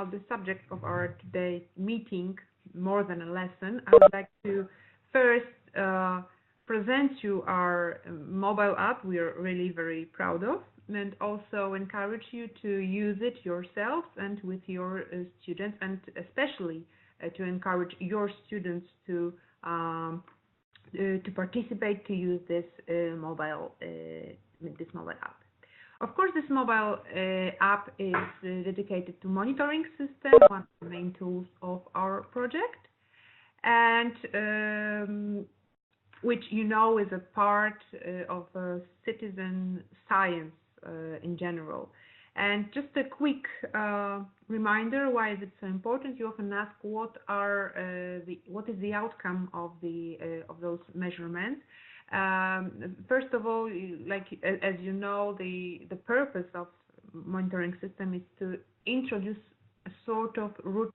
the subject of our today's meeting, more than a lesson, I would like to first present you our mobile app we are really very proud of, and also encourage you to use it yourself and with your students, and especially to encourage your students to participate, to use this mobile app. Of course, this mobile app is dedicated to monitoring system, one of the main tools of our project, and which is a part of citizen science in general. And just a quick reminder, why is it so important? You often ask what is the outcome of those measurements. First of all, as you know, the purpose of monitoring system is to introduce a sort of routine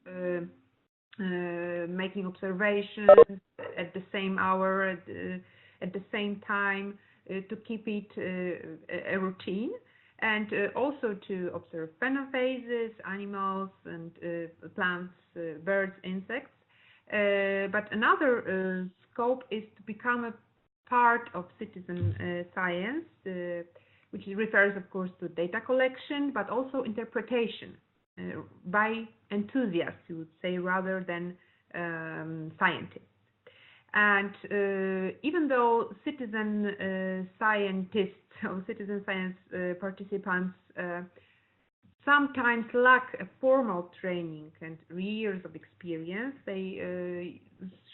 of making observations at the same hour, at the same time, to keep it a routine, and also to observe phenophases, animals and plants, birds, insects. But another scope is to become a part of citizen science, which refers, of course, to data collection, but also interpretation by enthusiasts, you would say, rather than scientists. And even though citizen scientists or citizen science participants sometimes lack a formal training and years of experience, they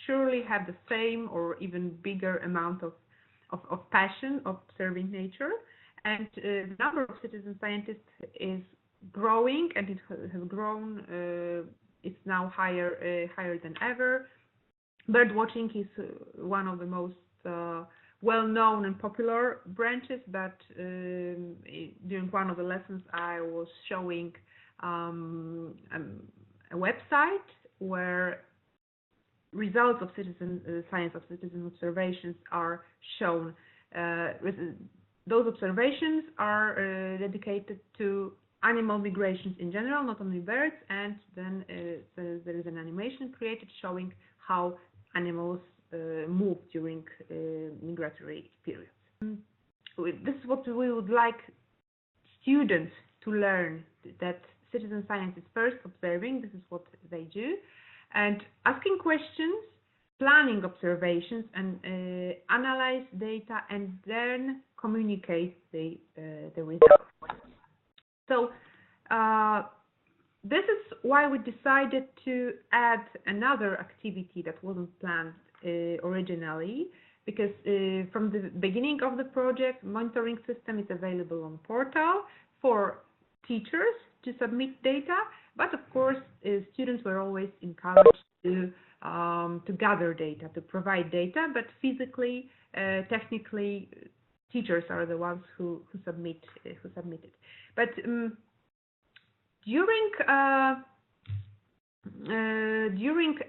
surely have the same or even bigger amount of passion of observing nature. And the number of citizen scientists is growing, and it has grown. It's now higher than ever. Bird watching is one of the most well-known and popular branches, but during one of the lessons I was showing a website where results of citizen science, of citizen observations are shown. Those observations are dedicated to animal migrations in general, not only birds, and then there is an animation created showing how animals move during migratory periods. This is what we would like students to learn, that citizen science is first observing, this is what they do, and asking questions, planning observations, and analyze data, and then communicate the results. So this is why we decided to add another activity that wasn't planned originally, because from the beginning of the project, monitoring system is available on portal for teachers to submit data, but of course students were always encouraged to gather data, to provide data, but physically, technically, teachers are the ones who submit it. But during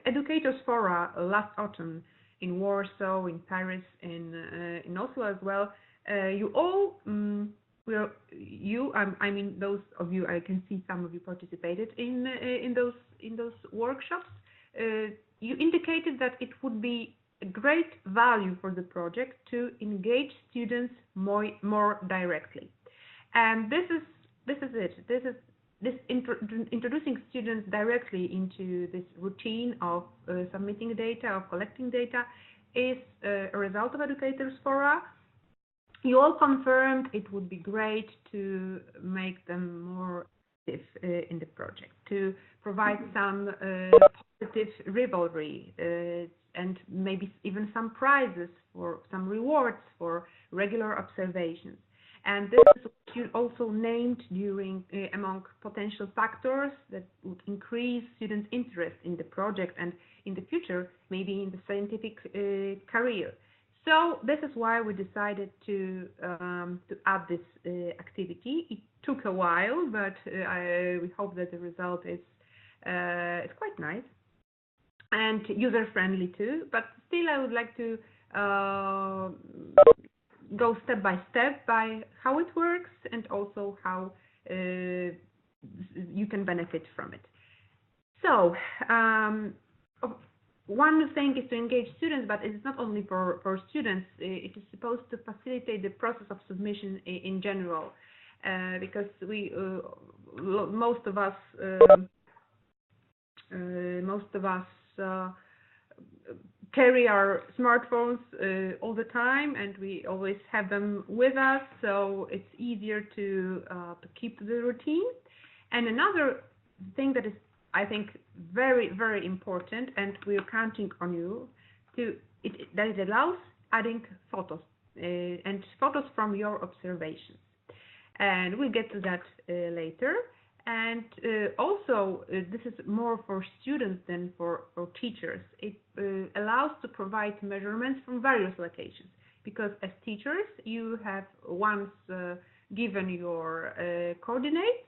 EDUCATORS FORA last autumn in Warsaw, in Paris, in Oslo as well, you all, I mean those of you, I can see some of you participated in those workshops. You indicated that it would be a great value for the project to engage students more directly, and this is it. Introducing students directly into this routine of submitting data, of collecting data, is a result of EDUCATORS FORA. You all confirmed it would be great to make them more active in the project, to provide some positive rivalry and maybe even some prizes, for some rewards for regular observations. And this is what you also named among potential factors that would increase students' interest in the project and in the future, maybe in the scientific career. So this is why we decided to add this activity. It took a while, but we hope that the result is quite nice and user-friendly too. But still, I would like to go step by step by how it works, and also how you can benefit from it. So one thing is to engage students, but it's not only for students. It is supposed to facilitate the process of submission in general, because most of us carry our smartphones all the time, and we always have them with us, so it's easier to keep the routine. And another thing that is, I think, very, very important, and we're counting on you that it allows adding photos and photos from your observations. And we'll get to that later. And also, this is more for students than for teachers. It allows to provide measurements from various locations, because as teachers, you have once given your coordinates,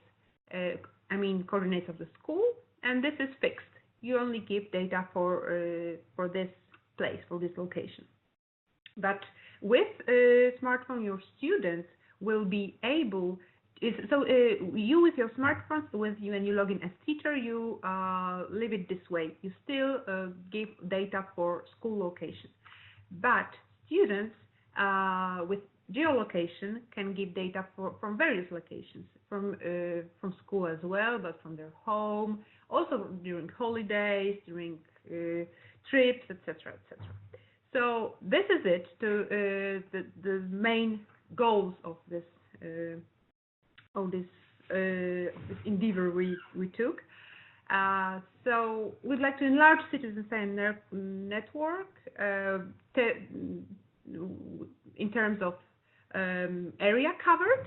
coordinates of the school, and this is fixed. You only give data for this place, for this location. But with a smartphone, your students will be able. You with your smartphones, when you log in as teacher, you leave it this way. You still give data for school location. But students with geolocation can give data from various locations, from school as well, but from their home, also during holidays, during trips, etc., etc. So this is it, the main goals of this endeavor we took. So we'd like to enlarge citizen science network in terms of area covered,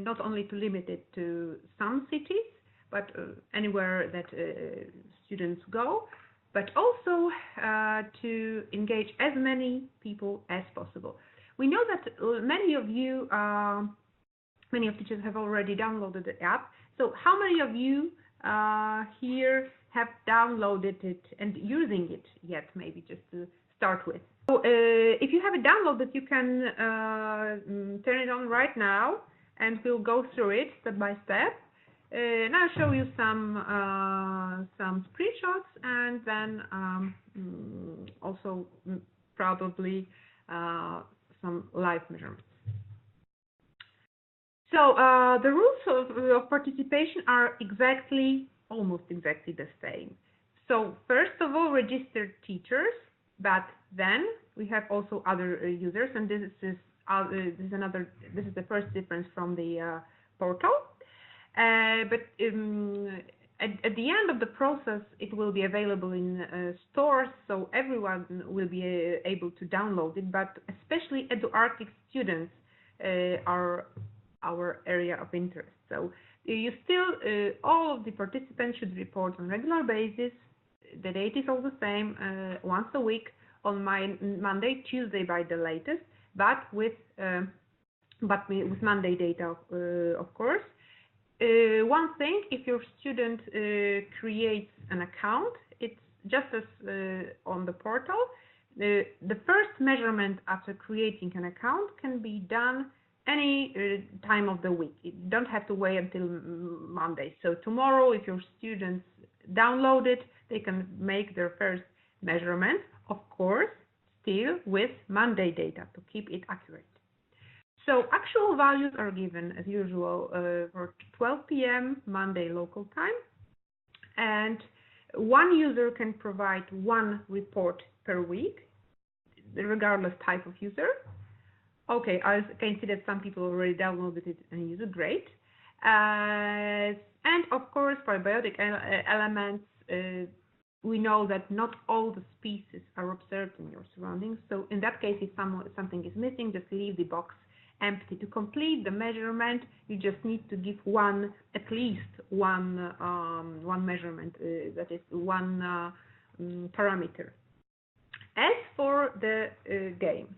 not only to limit it to some cities, but anywhere that students go, but also to engage as many people as possible. We know that many of teachers have already downloaded the app. So how many of you here have downloaded it and using it yet, maybe just to start with? So if you have it downloaded, you can turn it on right now, and we'll go through it step by step. And I'll show you some screenshots, and then also probably some live measurements. So the rules of participation are almost exactly the same. So first of all, registered teachers, but then we have also other users, and this is the first difference from the portal. But at the end of the process, it will be available in stores, so everyone will be able to download it. But especially EDU-ARCTIC students are our area of interest. So you still, all of the participants should report on a regular basis. The date is all the same, once a week on Monday, Tuesday by the latest, but with Monday data, of course. One thing, if your student creates an account, it's just as on the portal. The first measurement after creating an account can be done any time of the week. You don't have to wait until Monday. So tomorrow, if your students download it, they can make their first measurement, of course, still with Monday data to keep it accurate. So actual values are given as usual for 12 p.m. Monday local time, and one user can provide one report per week, regardless type of user. Okay, I can see that some people already downloaded it and use it. Great. And of course, for biotic elements, we know that not all the species are observed in your surroundings. So in that case, if something is missing, just leave the box empty. To complete the measurement, you just need to give at least one measurement, that is one parameter. As for the game,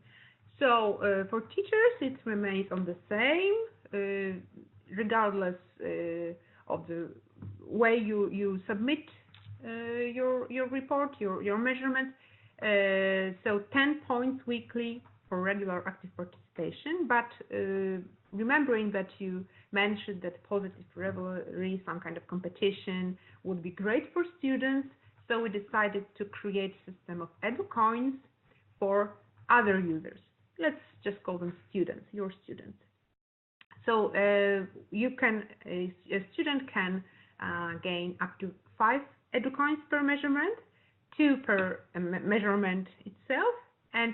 so for teachers, it remains on the same, regardless of the way you submit your report, your measurement. So 10 points weekly for regular active participation, but remembering that you mentioned that positive rivalry, some kind of competition, would be great for students. So we decided to create a system of EDU-COINS for other users. Let's just call them students, your students. So a student can gain up to 5 EDU-COINS per measurement, 2 per measurement itself, and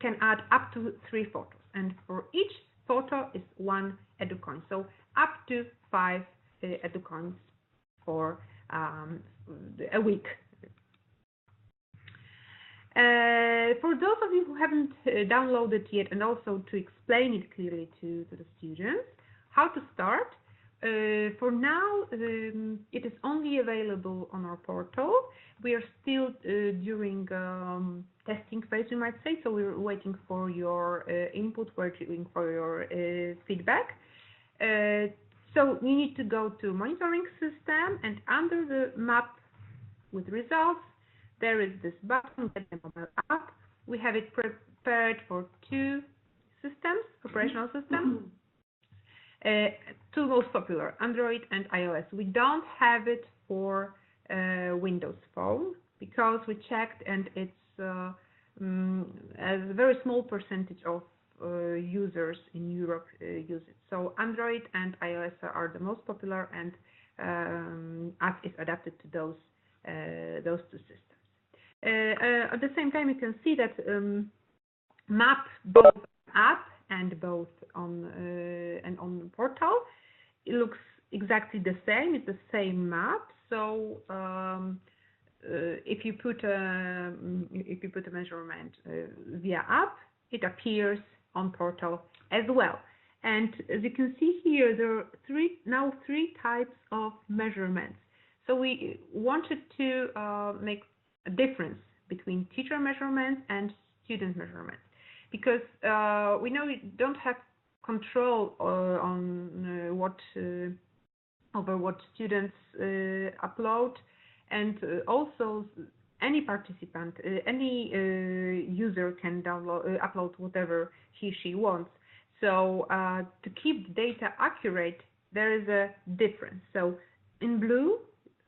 can add up to 3 photos. And for each photo is 1 EDU-COIN. So up to 5 EDU-COINs for a week. For those of you who haven't downloaded yet, and also to explain it clearly to the students, how to start. For now, it is only available on our portal. We are still during testing phase, you might say, so we're waiting for your input, we're waiting for your feedback. So you need to go to monitoring system, and under the map with results, there is this button, Get the Mobile App. We have it prepared for 2 systems, operational systems. 2 most popular, Android and iOS. We don't have it for Windows Phone because we checked, and it's a very small percentage of users in Europe use it. So Android and iOS are the most popular, and app is adapted to those 2 systems. At the same time, you can see that map both app and both on the portal. It looks exactly the same. It's the same map. So if you put a measurement via app, it appears on portal as well. And as you can see here, there are now three types of measurements. So we wanted to make a difference between teacher measurements and student measurements, because we know we don't have control on over what students upload, and also any participant, any user can upload whatever she wants. So to keep the data accurate, there is a difference. So in blue,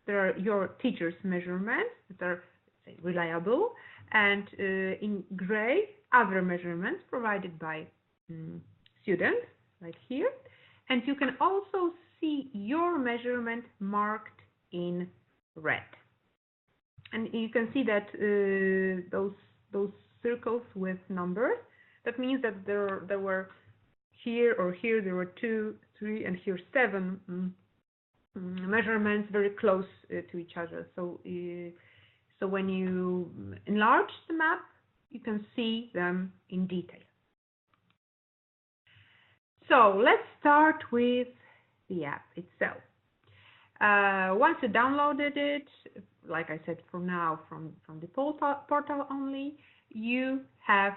there are your teacher's measurements that are, say, reliable, and in gray, other measurements provided by students, like here. And you can also see your measurement marked in red. And you can see that those circles with numbers, that means that there were here or here there were 2, 3, and here 7 measurements very close to each other. So so when you enlarge the map, you can see them in detail. So let's start with the app itself. Once you downloaded it, like I said, for now from the portal only, you have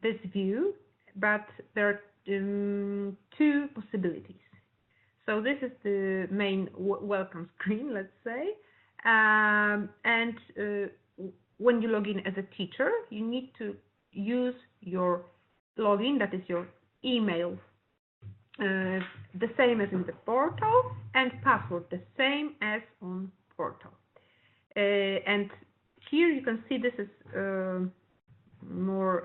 this view, but there are 2 possibilities. So this is the main welcome screen, let's say, and when you log in as a teacher, you need to use your login, that is your email, the same as in the portal, and password the same as on portal. And here you can see this is more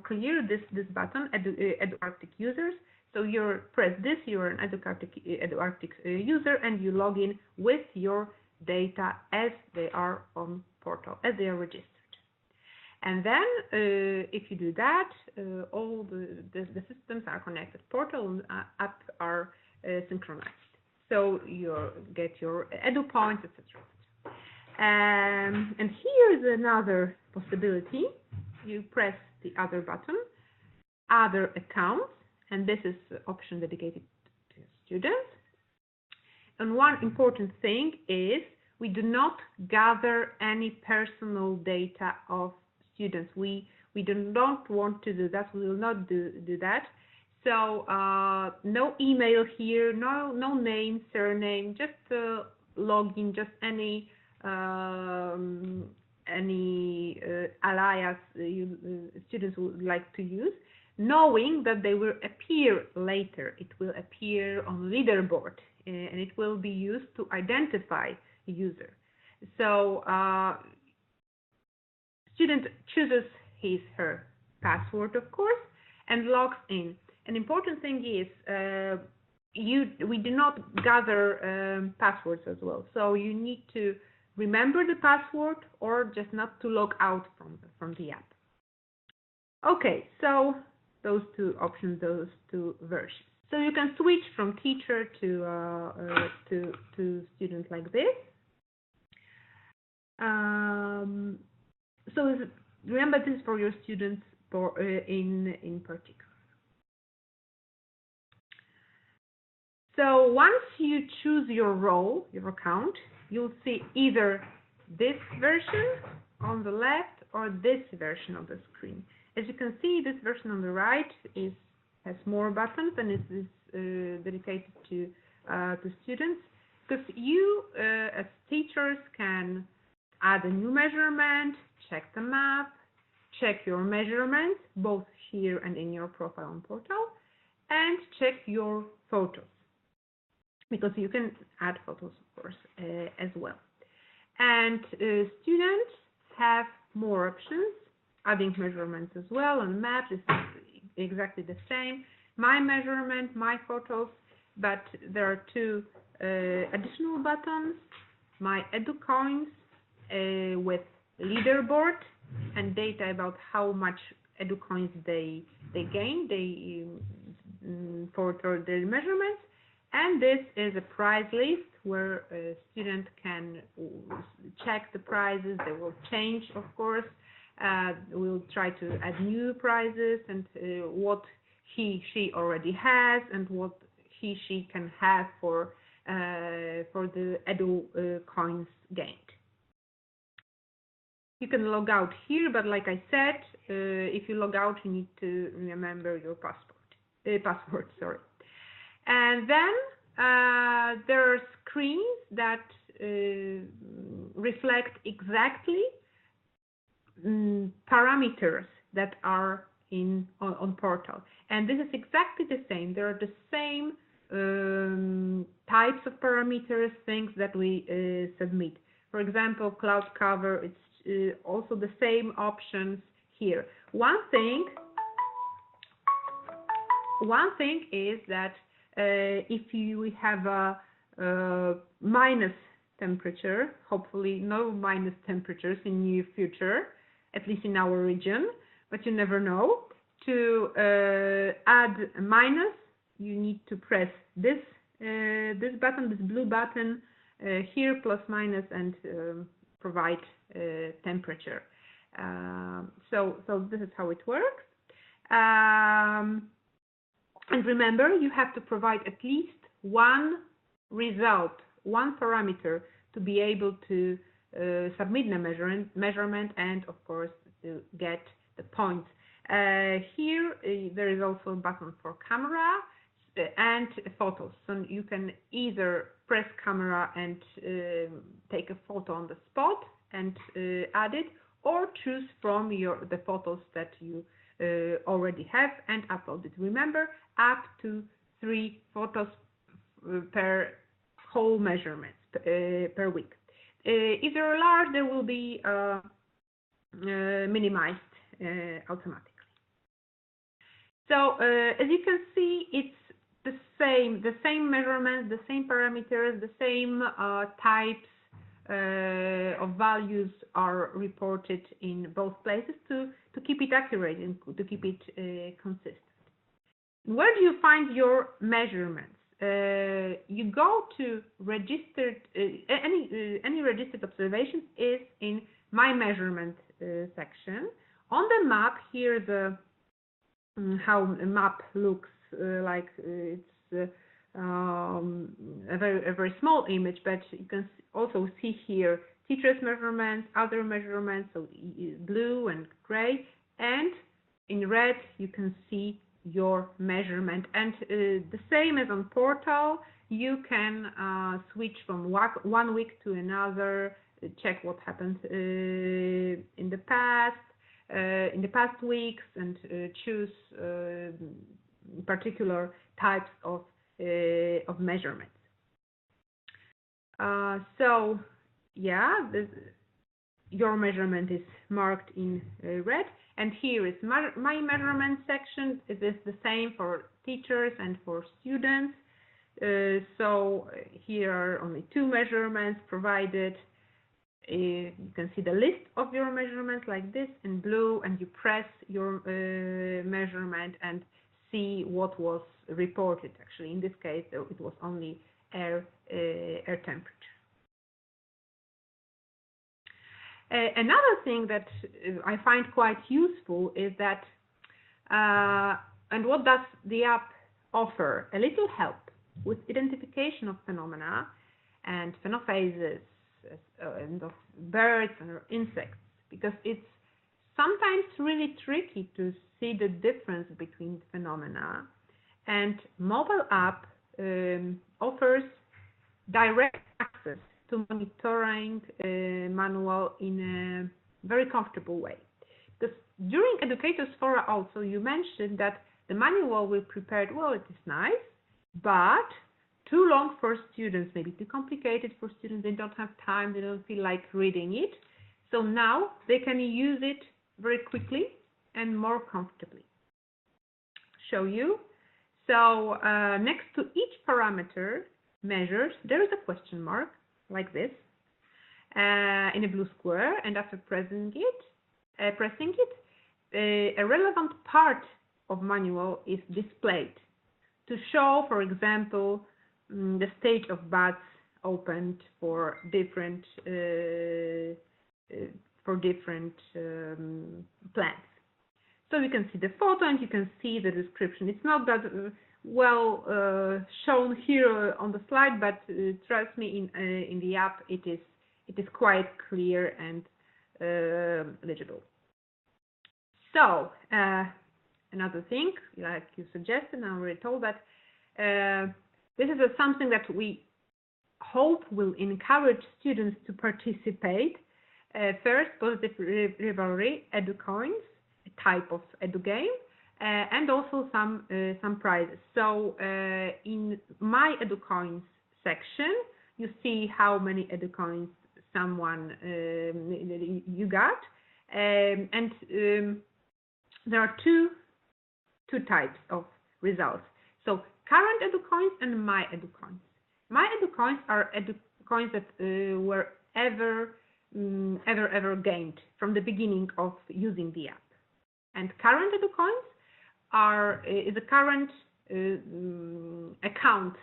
clear. This button, EDU-ARCTIC users. So you press this, you're an EDU-ARCTIC user, and you log in with your data as they are on portal, as they are registered. And then if you do that, all the systems are connected. Portal and app are synchronized. So you get your edu points, etc. And here is another possibility. You press the other button, other accounts, and this is the option dedicated to students. And one important thing is we do not gather any personal data of students. We do not want to do that. We will not do that. So no email here, no name, surname, just login, just any alias students would like to use. knowing that they will appear later. It will appear on leaderboard, and it will be used to identify user. So student chooses her password, of course, and logs in. An important thing is we do not gather passwords as well. So you need to remember the password or just not to log out from the app. Okay, so those two options, those two versions. So you can switch from teacher to student like this. So remember, this is for your students in particular. So once you choose your role, your account, you'll see either this version on the left or this version of the screen. As you can see, this version on the right has more buttons and is dedicated to students, because you as teachers can add a new measurement, check the map, check your measurements, both here and in your profile on portal, and check your photos, because you can add photos, of course, as well. And students have more options, adding measurements as well on map. This is exactly the same. My measurement, my photos, but there are two additional buttons. My EDU-COINS with leaderboard and data about how much EDU-COINS they gain for their measurements. And this is a prize list where a student can check the prizes. They will change, of course. We'll try to add new prizes and what she already has and what she can have for the EDU-COINS gained. You can log out here, but like I said, if you log out, you need to remember your password. Sorry. And then there are screens that reflect exactly parameters that are on portal, and this is exactly the same. There are the same types of parameters, things that we submit. For example, cloud cover, it's also the same options here. One thing is that if you have a minus temperature, hopefully no minus temperatures in near future, at least in our region, but you never know. To add a minus, you need to press this button, this blue button here, plus minus, and provide temperature. So this is how it works. And remember, you have to provide at least one result, one parameter, to be able to submit the measurement and, of course, to get the points. Here, there is also a button for camera and photos. So you can either press camera and take a photo on the spot and add it, or choose from the photos that you already have and upload it. Remember, up to 3 photos per whole measurement per week. If they're large, they will be minimized automatically. So as you can see, it's the same measurements, the same parameters, the same types of values are reported in both places to keep it accurate and to keep it consistent. Where do you find your measurements? You go to registered, any registered observations is in My Measurement section. On the map here, how a map looks like. It's a very small image, but you can also see here teachers' measurements, other measurements, so blue and gray, and in red you can see your measurement. And the same as on portal, you can switch from one week to another, check what happened in the past, in the past weeks and choose particular types of measurements. So yeah, your measurement is marked in red, and here is my measurement section. It is the same for teachers and for students. So here are only 2 measurements provided. You can see the list of your measurements like this in blue, and you press your measurement and see what was reported. Actually, in this case, it was only air temperature. Another thing that I find quite useful is that, and what does the app offer? A little help with identification of phenomena and phenotypes and of birds and insects, because it's sometimes really tricky to see the difference between phenomena, and mobile app offers direct access to monitoring manual in a very comfortable way. Because during Educators Fora also you mentioned that the manual we prepared, well, it is nice, but too long for students, maybe too complicated for students, they don't have time, they don't feel like reading it. So now they can use it very quickly and more comfortably. Show you. So next to each parameter measured, there is a question mark like this in a blue square, and after pressing it, a relevant part of manual is displayed to show, for example, the stage of buds opened for different plants. So you can see the photo and you can see the description. It's not that well shown here on the slide, but trust me, in the app it is quite clear and legible. So another thing, like you suggested, I already told that this is something that we hope will encourage students to participate. First, positive rivalry, EDU-COINS, a type of edu game, and also some prizes. So in my EDU-COINS section, you see how many EDU-COINS you got, and there are two types of results. So current EDU-COINS and my EDU-COINS. My EDU-COINS are EDU-COINS that were ever gained from the beginning of using the app. And current EDU-COINS is a current account.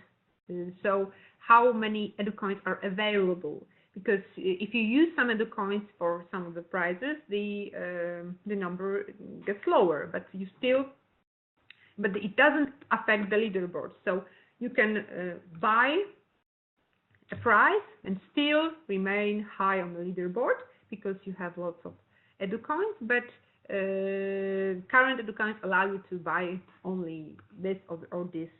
So how many EDU-COINS are available? Because if you use some EDU-COINS for some of the prizes, the number gets lower, but it doesn't affect the leaderboard. So you can buy a prize and still remain high on the leaderboard because you have lots of EDU-COINS, but current EDU-COINS allow you to buy only this or this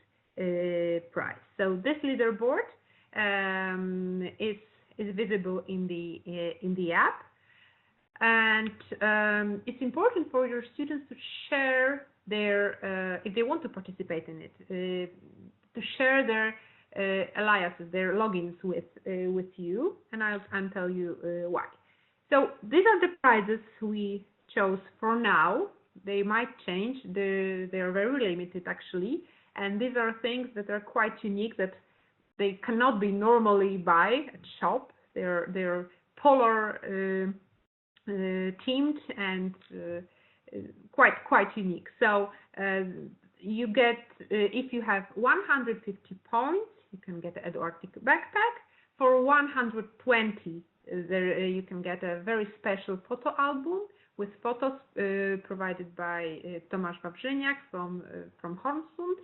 prize. So this leaderboard is visible in the app, and it's important for your students to share their, if they want to participate in it, to share their aliases, their logins with you, and I'll tell you why. So these are the prizes we chose for now. They might change. They are very limited actually, and these are things that are quite unique that they cannot be normally buy at shop. They're polar themed and quite unique. So you get, if you have 150 points, you can get an EDU-ARCTIC backpack. For 120, you can get a very special photo album with photos provided by Tomasz Wawrzyniak from Hornsund,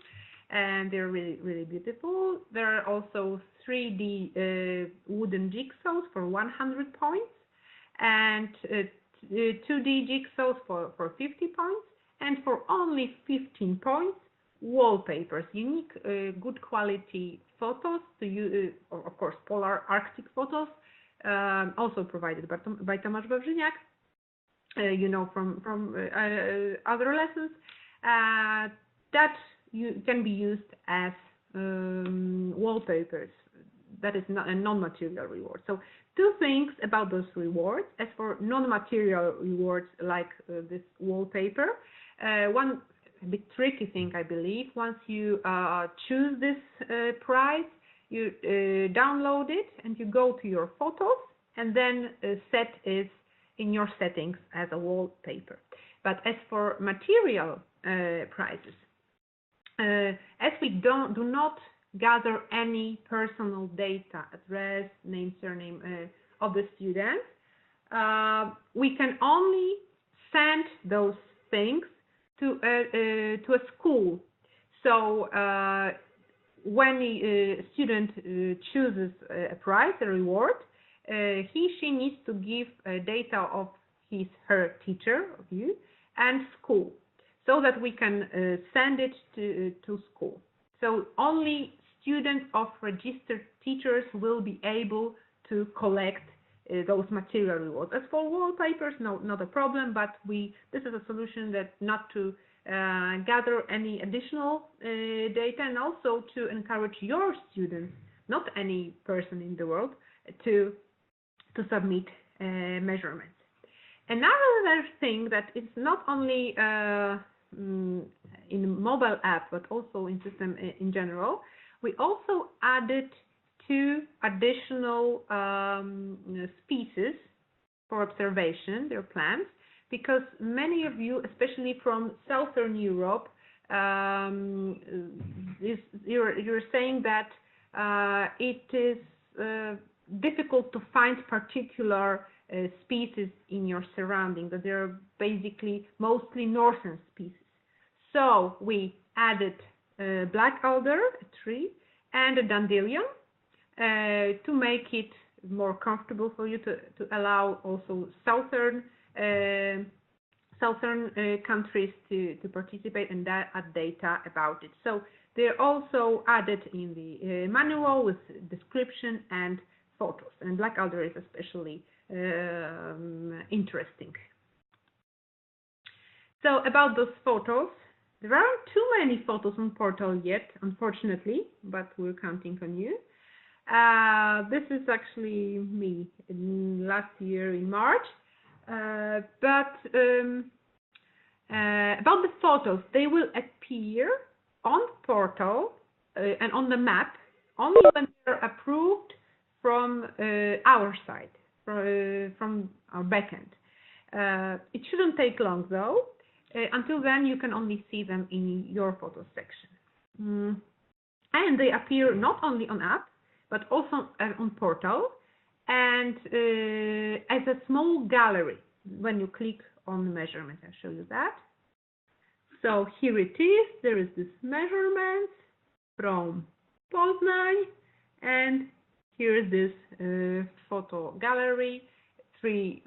and they're really beautiful. There are also 3D wooden jigsaws for 100 points, and 2D jigsaws for 50 points, and for only 15 points, wallpapers, unique, good quality photos to use, of course, polar Arctic photos, also provided by Tomasz Wawrzyniak. you know, from other lessons, that can be used as wallpapers. That is not a non-material reward. So two things about those rewards. As for non-material rewards like this wallpaper, one a bit tricky thing, I believe, once you choose this prize, you download it and you go to your photos and then set it in your settings as a wallpaper. But as for material prizes, as we do not gather any personal data, address, name, surname of the students, we can only send those things to a school. So when a student chooses a prize, a reward, she needs to give data of her teacher, of you, and school, so that we can send it to school. So only students of registered teachers will be able to collect those material rewards. As for wallpapers, no, not a problem, but this is a solution that not to gather any additional data, and also to encourage your students, not any person in the world, to submit measurements. Another thing that is not only in mobile app but also in system in general, we also added 2 additional species for observation, their plants, because many of you, especially from Southern Europe, you're saying that it is difficult to find particular species in your surrounding, that they're basically mostly northern species. So we added black alder, a tree, and a dandelion to make it more comfortable for you to allow also southern countries to participate and add data about it. So they're also added in the manual with description and photos, and black alder is especially interesting. So about those photos, there aren't too many photos on portal yet, unfortunately, but we're counting on you. This is actually me last year in March. But about the photos, they will appear on portal and on the map only when they're approved from our side, from our backend. It shouldn't take long though. Until then, you can only see them in your photos section. And they appear not only on app, but also on portal, and as a small gallery when you click on measurement. I'll show you that. So here it is. There is this measurement from Poznań, and here is this photo gallery, 3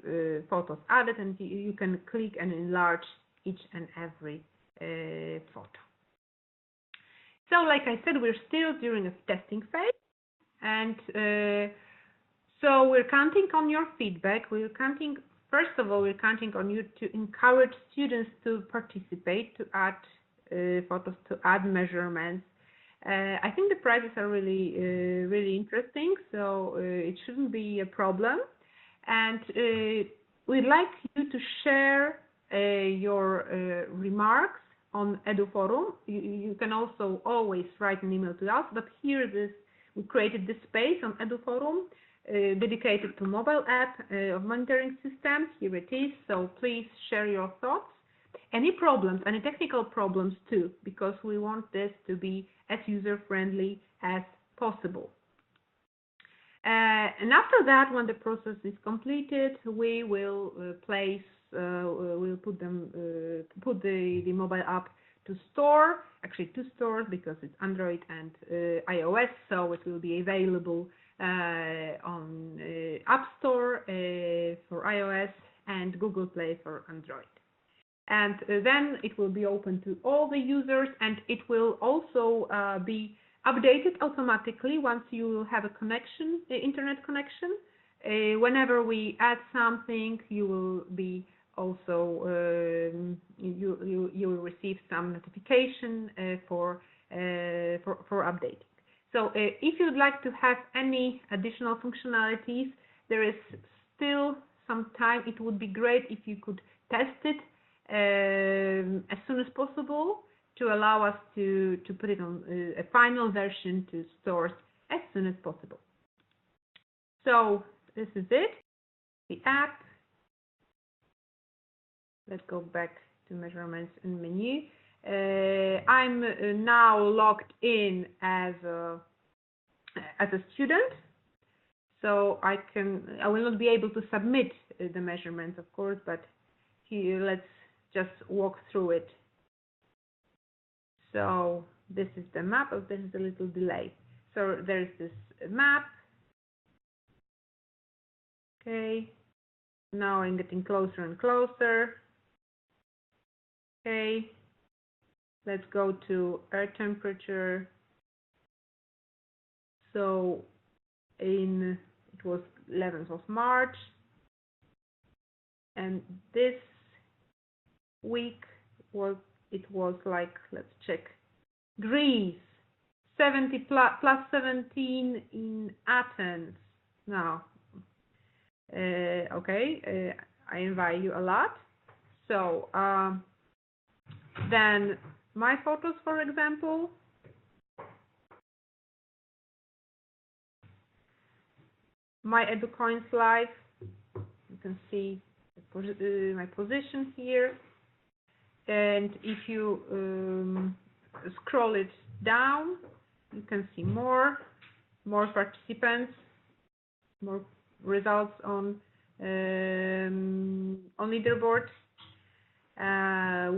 photos added, and you can click and enlarge each and every photo. So like I said, we're still during a testing phase, and so we're counting on your feedback. First of all, we're counting on you to encourage students to participate, to add photos, to add measurements. I think the prizes are really interesting, so it shouldn't be a problem. And we'd like you to share your remarks on EDU Forum. You can also always write an email to us, but here we created this space on EDU Forum dedicated to mobile app of monitoring systems. Here it is, so please share your thoughts. Any problems, any technical problems too, because we want this to be as user-friendly as possible. And after that, when the process is completed, we will we'll put the mobile app to store, actually 2 stores, because it's Android and iOS, so it will be available on App Store for iOS and Google Play for Android. And then it will be open to all the users, and it will also be updated automatically once you have a connection, internet connection. Whenever we add something, you will be also you will receive some notification for updating. So if you'd like to have any additional functionalities, there is still some time. It would be great if you could test it as soon as possible to allow us to put it on a final version to stores as soon as possible. So this is it, the app. Let's go back to measurements and menu. I'm now logged in as a student, so I will not be able to submit the measurements, of course, but here let's just walk through it. So this is the map. Oh, this is a little delay. So there's this map. Okay. Now I'm getting closer and closer. Okay. Let's go to air temperature. So it was 11th of March, and this week was like, let's check, Greece, 70 plus 17 in Athens. Now, okay, I invite you a lot. So then my photos, for example, my EDU-COINS live, you can see my position here, and if you scroll it down, you can see more participants, more results on leaderboard.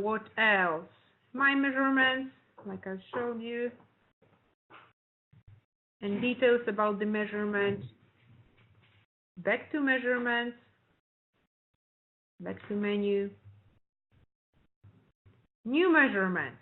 What else? My measurements, like I showed you, and details about the measurement. Back to measurements, back to menu, new measurement.